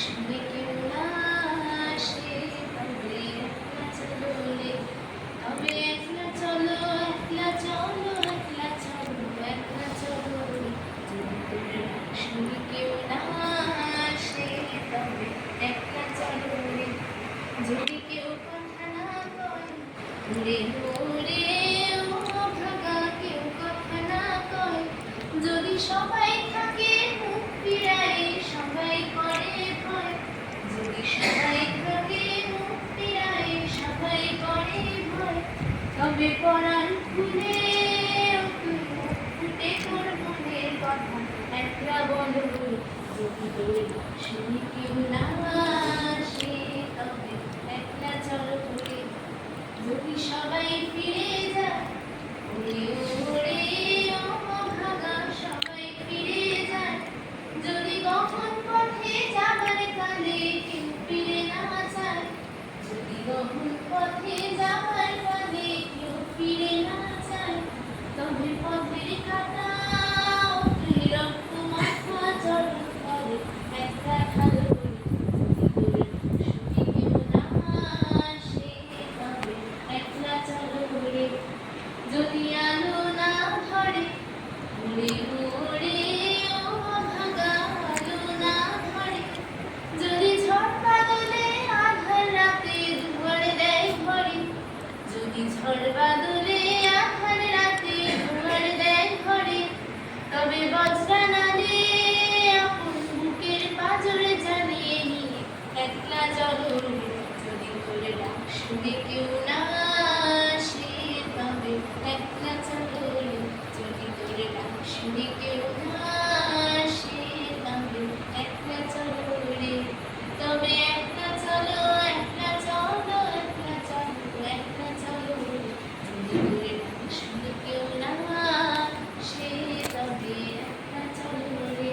শুনে কেউ না আসে, তবে একলা চলো রে, তবে একলা চলো, একলা চলো, একলা চলো, একলা চলো রে। যদি তোর ডাক শুনে কেউ না আসে, তবে একলা চলো রে। যদি কেউ কথা না কয়, ওরে ওরে ও ভাগা, কেউ কথা না কয়, যদি সবাই থাকে মুখ ফিরায়, সবাই করে ভয়, যদি সবাই থাকে মুখ ফিরায়, সবাই করে ভয়, তবে পরাণ খুলে তুই মুখ ফুটে তোর মনের কথা একলা বলো। যদি তোর শুনে কেউ না আসে, তবে একলা চলো রে। যদি সবাই ফিরে যায়, ওরে ওরে ও ভাগা, সবাই ফিরে যায়, যদি গহন পথে যাবার কালে কেউ ফিরে না যায়, যদি গহন পথে যাবার কালে কেউ ফিরে না যায়, তবে পথের কাঁটা ওঠে রক্ত মাখা জল করে একলা ঢালো রে। যদি তোর শুনে কেউ না আসে, তবে একলা চলো রে। যদি আলো না ধরে, ওরে ওরে ও ভাগা, আলো না ধরে, যদি ঝড় বাদলে আধার রাতে দুয়ার দেয় ঘরে, যদি ঝড় বাদলে আধার রাতে দুয়ার দেয় ঘরে, তবে বজ্রানাদে আপন বুকের পাঁজর জ্বালিয়ে নিয়ে একলা চলো রে। যদি তোর ডাক শুনে কেউ না আসে, তবে একলা চলো রে। যদি তোর ডাক শুনে কেউ না আসে, তবে একলা চলো রে। তবে একলা চলো, একলা চলো, একলা চলো, একলা চলো রে। যদি তোর ডাক শুনে কেউ না আসে, তবে একলা চলো রে।